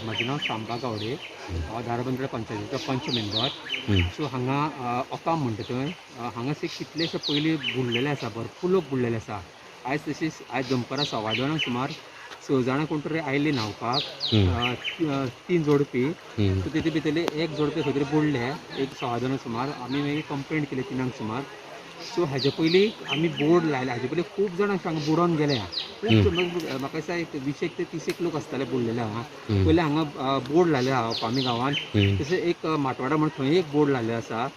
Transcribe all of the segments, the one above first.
माझे नाव शांबा गावडे, धारबंदरा पंचायतीचो पंच member. So हांगा ओकाम म्हणटा थंय हांगास एक कितलेशे पयलीं बुडलेले आसा, भरपूर लोक बुडलेले आसा. आयज तशीच आयज दनपारां 6:15 सुमार 6 जाणां कोण तरी आयिल्ली न्हांवपाक, 3 जोडपी. सो तेजे भितरले एक जोडपी खंय तरी बुडले एक 6:15 सुमार. आमी मागीर कंप्लेंट केली 3 सुमार. सो हाजे पयलीं आमी बोर्ड लायले. हाजे पयलीं खूब जाण हांगा बुडोन गेले. खूब म्हाका दिसता 20 ते 30 लोक आसताले बुडलेले हांगा. पयलीं हांगा बोर्ड लायले आहा आमी गांवांत. तशें एक माटवाडा म्हण थंय एक बोर्ड लायले आसा.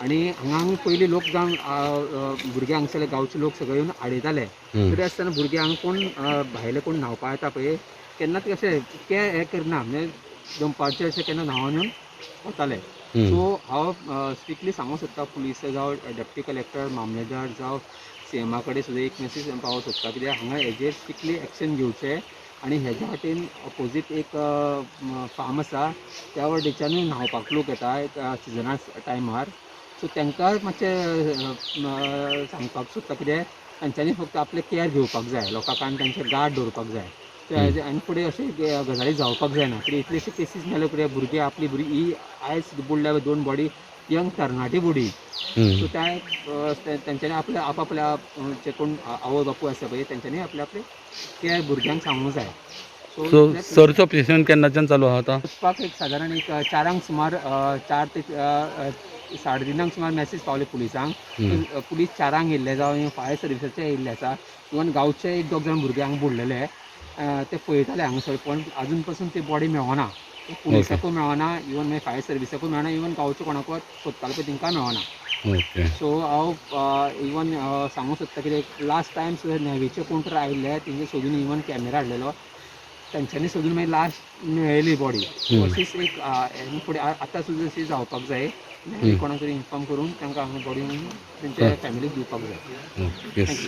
आनी हांगा पयलीं लोक जावन भुरगे हांगसरले गांवचे लोक सगळे येवन आडयताले. तरी आसतना भुरगे हांगा कोण भायले कोण न्हांवपा येता पळय केन्नाच अशें हें करना, म्हणजे दनपारचे अशें केन्ना न्हांवन येवन वताले. सो हांव स्ट्रिक्टली सांगूंक सोदता पुलीस जावं डेप्युटी कलेक्टर मामलेदार जावं CMा कडेन सुद्दां एक मेसेज पावोवंक सोदता, कित्याक हांगा हेजेर स्ट्रिक्टली एक्शन घेवचें. आनी हेज्या फाटीन ऑपोजीट एक फार्म आसा, त्या वटेच्यानूय न्हांवपाक लोक येता सिजना टायमार. सो तांकां मातशें सांगपाक सोदता, कितें तांच्यांनी फक्त आपले केअर घेवपाक जाय, लोकांक आनी तांचेर गार्ड दवरपाक जाय. आनी फुडें अशें गजाली जावपाक जायना. कित्याक इतलेशे केसीस मेले कितें भुरगे आपली भुरगीं ही आयज बुडल्या 2 बॉडी यंग तरणाटी बॉडी. सो तांच्यांनी आपल्या आपल्या जे कोण आवय बापूय आसा पळय तेंच्यांनी आपले आपले केअर भुरग्यांक सांगूंक जाय. सो सर्च ऑपरेशन केन्नाच्यान चालू आहा आतां? वचपाक एक सादारण एक 4 सुमार 4 ते 3:30 सुमार मेसेज पावले पुलिसांक. पुलीस 4 येयल्ले जावं फायर सर्विसाचे येयल्ले आसा. इवन गांवचे 1-2 जाण भुरगे हांगा बुडलेले ते पळयताले हांगासर, पण आजून पासून ती बॉडी मेळना. पुलिसाकूय मेळना, इवन मागीर फायर सर्विसाकूय मेळना, इवन गांवच्या कोणाकूय सोदताले पळय तांकां मेळना. सो हांव इवन सांगूंक सोदता कितें लास्ट टायम सुद्दां नेवीचे कोण तरी आयिल्ले, तेंचे सोदून इवन कॅमेरा हाडलेलो, तांच्यांनी सोदून मागीर लास्ट मेळयली बॉडी. अशीच एक फुडें आतां सुद्दां अशी जावपाक जाय. कोणाक तरी इन्फॉर्म करून तांकां हांगा बॉडी तेंच्या फॅमिलीक दिवपाक जाय.